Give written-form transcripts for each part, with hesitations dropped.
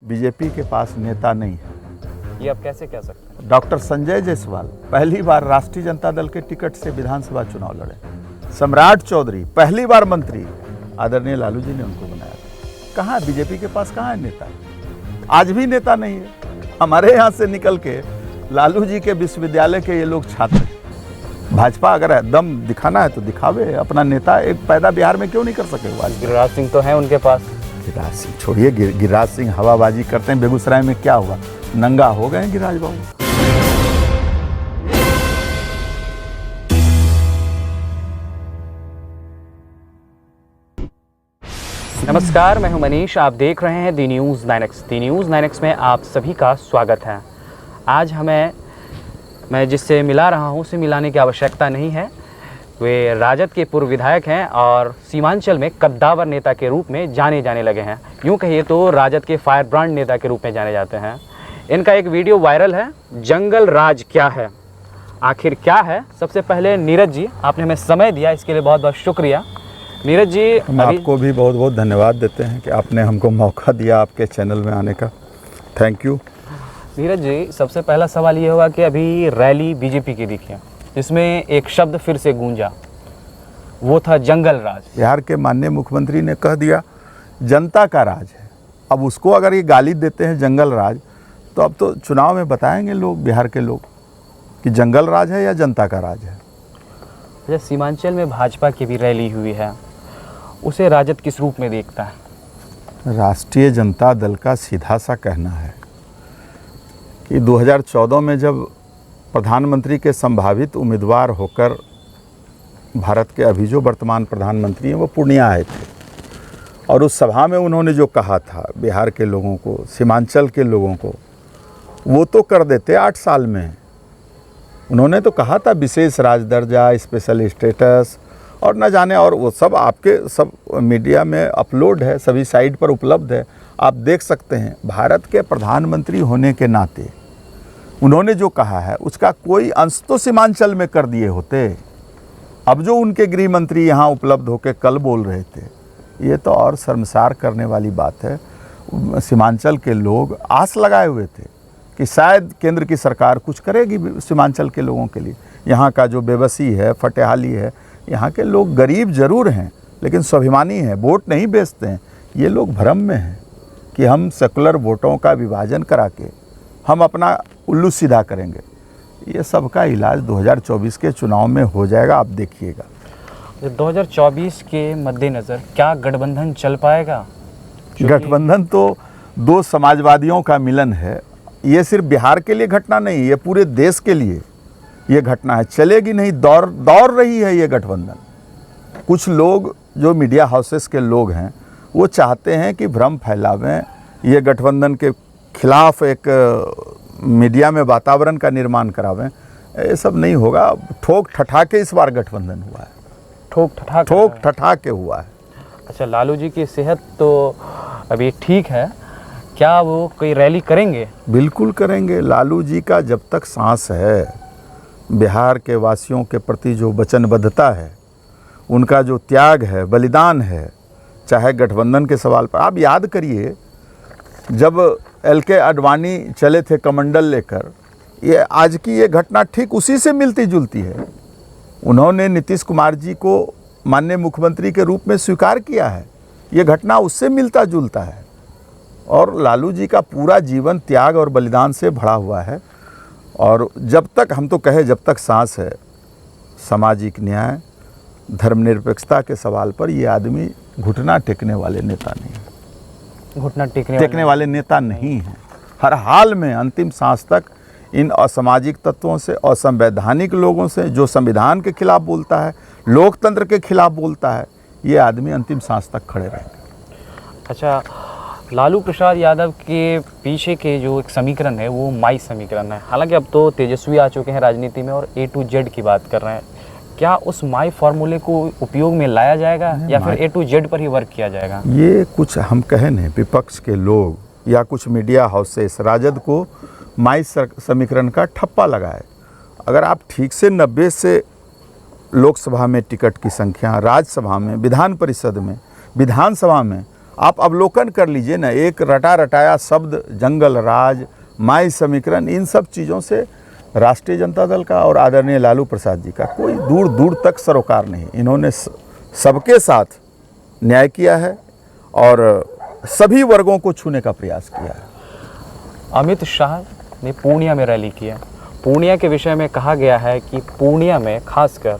BJP के पास नेता नहीं है। ये आप कैसे कह सकते हैं? डॉक्टर संजय जायसवाल पहली बार राष्ट्रीय जनता दल के टिकट से विधानसभा चुनाव लड़े। सम्राट चौधरी पहली बार मंत्री, आदरणीय लालू जी ने उनको बनाया। कहाँ बीजेपी के पास कहाँ है नेता? आज भी नेता नहीं है। हमारे यहाँ से निकल के लालू जी के विश्वविद्यालय के ये लोग छात्र। भाजपा अगर दम दिखाना है तो दिखावे। अपना नेता एक पैदा बिहार में क्यों नहीं कर सके? गिरिराज सिंह तो है उनके पास। गिरिराज सिंह छोड़िए, गिरिराज सिंह हवाबाजी करते हैं। बेगूसराय में क्या हुआ? नंगा हो गए गिरिराज बाबू। नमस्कार, मैं हूं मनीष। आप देख रहे हैं दी न्यूज़ 9X। दी न्यूज़ 9X में आप सभी का स्वागत है। आज मैं जिससे मिला रहा हूं उसे मिलाने की आवश्यकता नहीं है। वे राजद के पूर्व विधायक हैं और सीमांचल में कद्दावर नेता के रूप में जाने लगे हैं। यूं कहिए तो राजद के फायर ब्रांड नेता के रूप में जाने जाते हैं। इनका एक वीडियो वायरल है, जंगल राज क्या है, आखिर क्या है। सबसे पहले नीरज जी, आपने हमें समय दिया, इसके लिए बहुत बहुत शुक्रिया। नीरज जी, हम आपको भी बहुत बहुत धन्यवाद देते हैं कि आपने हमको मौका दिया आपके चैनल में आने का। Thank you. नीरज जी, सबसे पहला सवाल ये होगा कि अभी रैली बीजेपी की दिखी है, इसमें एक शब्द फिर से गूंजा, वो था जंगल राज। बिहार के माननीय मुख्यमंत्री ने कह दिया जनता का राज है। अब उसको अगर ये गाली देते हैं जंगल राज, तो अब तो चुनाव में बताएंगे लोग, बिहार के लोग, कि जंगल राज है या जनता का राज है। अच्छा, सीमांचल में भाजपा की भी रैली हुई है, उसे राजद किस रूप में देखता है? राष्ट्रीय जनता दल का सीधा सा कहना है कि 2014 में जब प्रधानमंत्री के संभावित उम्मीदवार होकर भारत के अभी जो वर्तमान प्रधानमंत्री हैं वो पूर्णिया आए थे, और उस सभा में उन्होंने जो कहा था बिहार के लोगों को, सीमांचल के लोगों को, वो तो कर देते 8 साल में। उन्होंने तो कहा था विशेष राज दर्जा, स्पेशल स्टेटस और न जाने, और वो सब आपके सब मीडिया में अपलोड है, सभी साइट पर उपलब्ध है, आप देख सकते हैं। भारत के प्रधानमंत्री होने के नाते उन्होंने जो कहा है उसका कोई अंश तो सीमांचल में कर दिए होते। अब जो उनके गृह मंत्री यहाँ उपलब्ध होकर कल बोल रहे थे, ये तो और शर्मसार करने वाली बात है। सीमांचल के लोग आस लगाए हुए थे कि शायद केंद्र की सरकार कुछ करेगी सीमांचल के लोगों के लिए। यहाँ का जो बेबसी है, फटेहाली है, यहाँ के लोग गरीब जरूर हैं लेकिन स्वाभिमानी हैं, वोट नहीं बेचते हैं। ये लोग भ्रम में हैं कि हम सेकुलर वोटों का विभाजन करा के हम अपना उल्लू सीधा करेंगे। ये सब का इलाज 2024 के चुनाव में हो जाएगा, आप देखिएगा। 2024 के मद्देनज़र क्या गठबंधन चल पाएगा? गठबंधन तो दो समाजवादियों का मिलन है। ये सिर्फ बिहार के लिए घटना नहीं, ये पूरे देश के लिए ये घटना है। चलेगी नहीं, दौड़ रही है ये गठबंधन। कुछ लोग जो मीडिया हाउसेस के लोग हैं वो चाहते हैं कि भ्रम फैलावें, ये गठबंधन के खिलाफ एक मीडिया में वातावरण का निर्माण करावें। ये सब नहीं होगा। ठोक ठठा के इस बार गठबंधन हुआ है। ठोक ठठा के हुआ है। अच्छा, लालू जी की सेहत तो अभी ठीक है, क्या वो कोई रैली करेंगे? बिल्कुल करेंगे। लालू जी का जब तक सांस है, बिहार के वासियों के प्रति जो वचनबद्धता है, उनका जो त्याग है, बलिदान है, चाहे गठबंधन के सवाल पर आप याद करिए, जब LK आडवाणी चले थे कमंडल लेकर, ये आज की ये घटना ठीक उसी से मिलती जुलती है। उन्होंने नीतीश कुमार जी को माननीय मुख्यमंत्री के रूप में स्वीकार किया है, ये घटना उससे मिलता जुलता है। और लालू जी का पूरा जीवन त्याग और बलिदान से भरा हुआ है। और जब तक, हम तो कहे जब तक सांस है, सामाजिक न्याय, धर्मनिरपेक्षता के सवाल पर ये आदमी घुटना टेकने वाले नेता नहीं है। घुटना टेकने वाले नेता नहीं हैं। हर हाल में अंतिम सांस तक इन असामाजिक तत्वों से, असंवैधानिक लोगों से, जो संविधान के खिलाफ बोलता है, लोकतंत्र के खिलाफ बोलता है, ये आदमी अंतिम सांस तक खड़े रहेंगे। अच्छा, लालू प्रसाद यादव के पीछे के जो एक समीकरण है वो माई समीकरण है। हालांकि अब तो तेजस्वी आ चुके हैं राजनीति में और A to Z की बात कर रहे हैं। क्या उस माई फार्मूले को उपयोग में लाया जाएगा या फिर A to Z पर ही वर्क किया जाएगा? ये कुछ हम कहें नहीं, विपक्ष के लोग या कुछ मीडिया हाउसेस राजद को माई समीकरण का ठप्पा लगाए। अगर आप ठीक से 90 से लोकसभा में टिकट की संख्या, राज्यसभा में, विधान परिषद में, विधानसभा में आप अवलोकन कर लीजिए ना, एक रटा रटाया शब्द जंगल राज, माई समीकरण, इन सब चीज़ों से राष्ट्रीय जनता दल का और आदरणीय लालू प्रसाद जी का कोई दूर दूर तक सरोकार नहीं। इन्होंने सबके साथ न्याय किया है और सभी वर्गों को छूने का प्रयास किया है। अमित शाह ने पूर्णिया में रैली की है। पूर्णिया के विषय में कहा गया है कि पूर्णिया में खासकर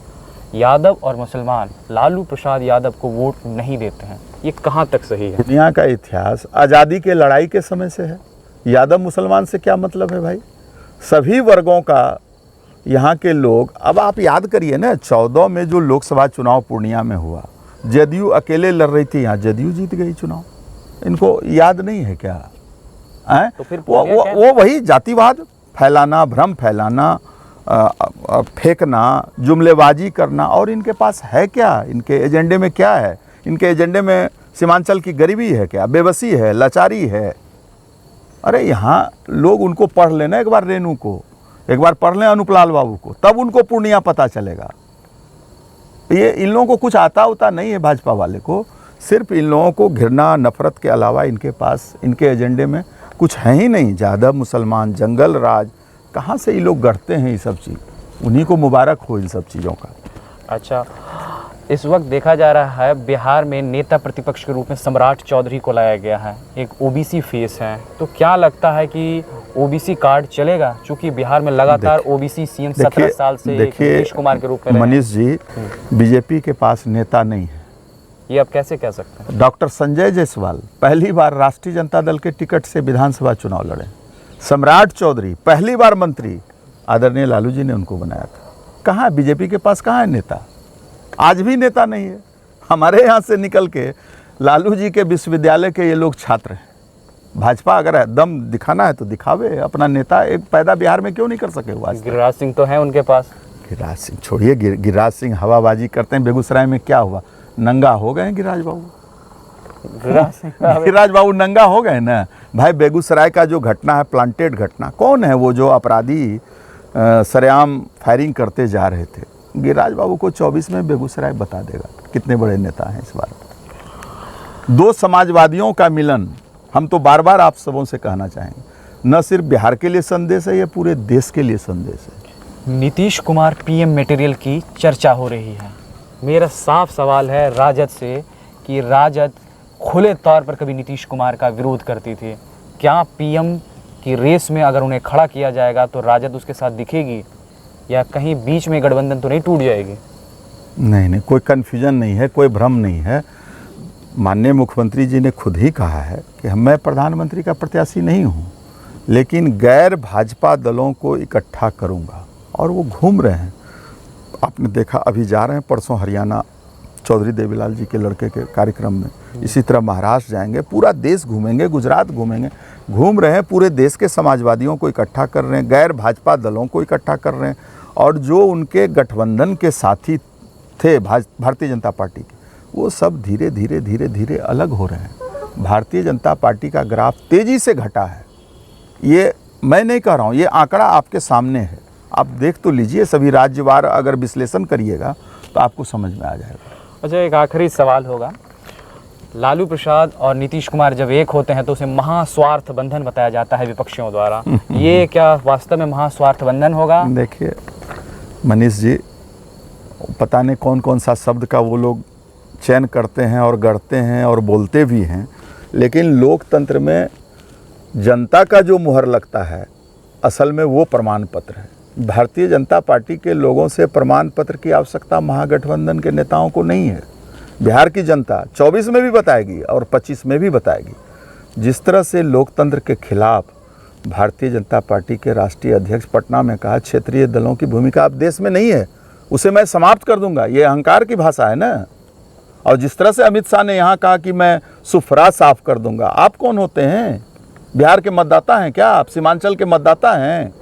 यादव और मुसलमान लालू प्रसाद यादव को वोट नहीं देते हैं। ये कहाँ तक सही है? पूर्णिया का इतिहास आज़ादी के लड़ाई के समय से है। यादव मुसलमान से क्या मतलब है भाई? सभी वर्गों का यहाँ के लोग, अब आप याद करिए ना, 14 में जो लोकसभा चुनाव पूर्णिया में हुआ, जदयू अकेले लड़ रही थी, यहाँ जदयू जीत गई चुनाव। इनको याद नहीं है क्या? तो फिर वो वही जातिवाद फैलाना, भ्रम फैलाना, फेंकना, जुमलेबाजी करना। और इनके पास है क्या? इनके एजेंडे में क्या है? इनके एजेंडे में सीमांचल की गरीबी है क्या? बेबसी है, लाचारी है? अरे यहाँ लोग उनको पढ़ लेना, एक बार रेणु को, एक बार पढ़ लें अनुपलाल बाबू को, तब उनको पूर्णिया पता चलेगा। ये इन लोगों को कुछ आता उता नहीं है भाजपा वाले को, सिर्फ इन लोगों को घृणा नफरत के अलावा इनके पास इनके एजेंडे में कुछ है ही नहीं। यादव मुसलमान, जंगल राज, कहाँ से ये लोग गढ़ते हैं ये सब चीज़? उन्हीं को मुबारक हो इन सब चीज़ों का। अच्छा, इस वक्त देखा जा रहा है बिहार में नेता प्रतिपक्ष के रूप में सम्राट चौधरी को लाया गया है, एक ओबीसी फेस है, तो क्या लगता है कि ओबीसी कार्ड चलेगा? क्योंकि बिहार में लगातार ओबीसी सीएम 17 साल से नीतीश कुमार के रूप में मनीष जी, बीजेपी के पास नेता नहीं है, ये आप कैसे कह सकते हैं? डॉक्टर संजय जायसवाल पहली बार राष्ट्रीय जनता दल के टिकट से विधानसभा चुनाव लड़े। सम्राट चौधरी पहली बार मंत्री, आदरणीय लालू जी ने उनको बनाया था। कहाँ बीजेपी के पास कहाँ है नेता? आज भी नेता नहीं है। हमारे यहाँ से निकल के लालू जी के विश्वविद्यालय के ये लोग छात्र हैं। भाजपा अगर दम दिखाना है तो दिखावे, अपना नेता एक पैदा बिहार में क्यों नहीं कर सके हुआ? गिरिराज सिंह तो है उनके पास। गिरिराज सिंह छोड़िए, गिरिराज सिंह हवाबाजी करते हैं। बेगूसराय में क्या हुआ? नंगा हो गए गिरिराज बाबू। गिरिराज बाबू नंगा हो गए ना भाई। बेगूसराय का जो घटना है, प्लांटेड घटना, कौन है वो जो अपराधी सरेआम फायरिंग करते जा रहे थे? गिरिराज बाबू को 24 में बेगूसराय बता देगा कितने बड़े नेता हैं इस बार। दो समाजवादियों का मिलन, हम तो बार बार आप सबों से कहना चाहेंगे, न सिर्फ बिहार के लिए संदेश है, ये पूरे देश के लिए संदेश है। नीतीश कुमार पीएम मटेरियल की चर्चा हो रही है। मेरा साफ सवाल है राजद से कि राजद खुले तौर पर कभी नीतीश कुमार का विरोध करती थी। क्या पीएम की रेस में अगर उन्हें खड़ा किया जाएगा तो राजद उसके साथ दिखेगी, या कहीं बीच में गठबंधन तो नहीं टूट जाएगी? नहीं, कोई कन्फ्यूजन नहीं है, कोई भ्रम नहीं है। माननीय मुख्यमंत्री जी ने खुद ही कहा है कि मैं प्रधानमंत्री का प्रत्याशी नहीं हूँ, लेकिन गैर भाजपा दलों को इकट्ठा करूँगा। और वो घूम रहे हैं, आपने देखा, अभी जा रहे हैं परसों हरियाणा चौधरी देवीलाल जी के लड़के के कार्यक्रम में। इसी तरह महाराष्ट्र जाएंगे, पूरा देश घूमेंगे, गुजरात घूमेंगे। घूम रहे हैं, पूरे देश के समाजवादियों को इकट्ठा कर रहे हैं, गैर भाजपा दलों को इकट्ठा कर रहे हैं। और जो उनके गठबंधन के साथी थे भारतीय जनता पार्टी के, वो सब धीरे धीरे धीरे धीरे अलग हो रहे हैं। भारतीय जनता पार्टी का ग्राफ तेज़ी से घटा है। ये मैं नहीं कह रहा हूँ, ये आंकड़ा आपके सामने है, आप देख तो लीजिए। सभी राज्यवार अगर विश्लेषण करिएगा तो आपको समझ में आ जाएगा। अच्छा, एक आखिरी सवाल होगा। लालू प्रसाद और नीतीश कुमार जब एक होते हैं तो उसे महास्वार्थ बंधन बताया जाता है विपक्षियों द्वारा। ये क्या वास्तव में महास्वार्थ बंधन होगा? देखिए मनीष जी, पता नहीं कौन कौन सा शब्द का वो लोग चयन करते हैं और गढ़ते हैं और बोलते भी हैं, लेकिन लोकतंत्र में जनता का जो मुहर लगता है असल में वो प्रमाण पत्र है। भारतीय जनता पार्टी के लोगों से प्रमाण पत्र की आवश्यकता महागठबंधन के नेताओं को नहीं है। बिहार की जनता 24 में भी बताएगी और 25 में भी बताएगी। जिस तरह से लोकतंत्र के खिलाफ भारतीय जनता पार्टी के राष्ट्रीय अध्यक्ष पटना में कहा, क्षेत्रीय दलों की भूमिका अब देश में नहीं है, उसे मैं समाप्त कर दूंगा, ये अहंकार की भाषा है ना। और जिस तरह से अमित शाह ने यहाँ कहा कि मैं सुफरा साफ कर दूंगा, आप कौन होते हैं? बिहार के मतदाता हैं क्या आप? सीमांचल के मतदाता हैं?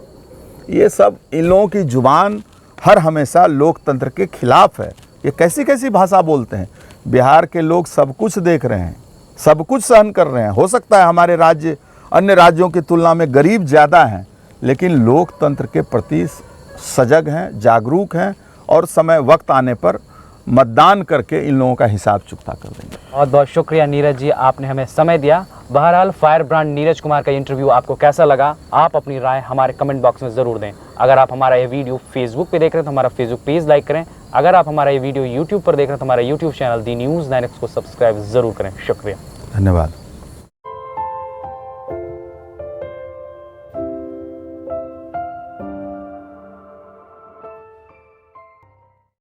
ये सब इन लोगों की जुबान हर हमेशा लोकतंत्र के खिलाफ है। ये कैसी कैसी भाषा बोलते हैं। बिहार के लोग सब कुछ देख रहे हैं, सब कुछ सहन कर रहे हैं। हो सकता है हमारे राज्य अन्य राज्यों की तुलना में गरीब ज़्यादा हैं, लेकिन लोकतंत्र के प्रति सजग हैं, जागरूक हैं और समय वक्त आने पर मतदान करके इन लोगों का हिसाब चुकता कर देंगे। बहुत बहुत शुक्रिया नीरज जी, आपने हमें समय दिया। बहरहाल फायर ब्रांड नीरज कुमार का इंटरव्यू आपको कैसा लगा, आप अपनी राय हमारे कमेंट बॉक्स में ज़रूर दें। अगर आप हमारा ये वीडियो फेसबुक पे देख रहे हैं तो हमारा फेसबुक पेज लाइक करें। अगर आप हमारा ये वीडियो यूट्यूब पर देख रहे हैं तो हमारा यूट्यूब चैनल दी न्यूज़ 9X को सब्सक्राइब ज़रूर करें। शुक्रिया, धन्यवाद।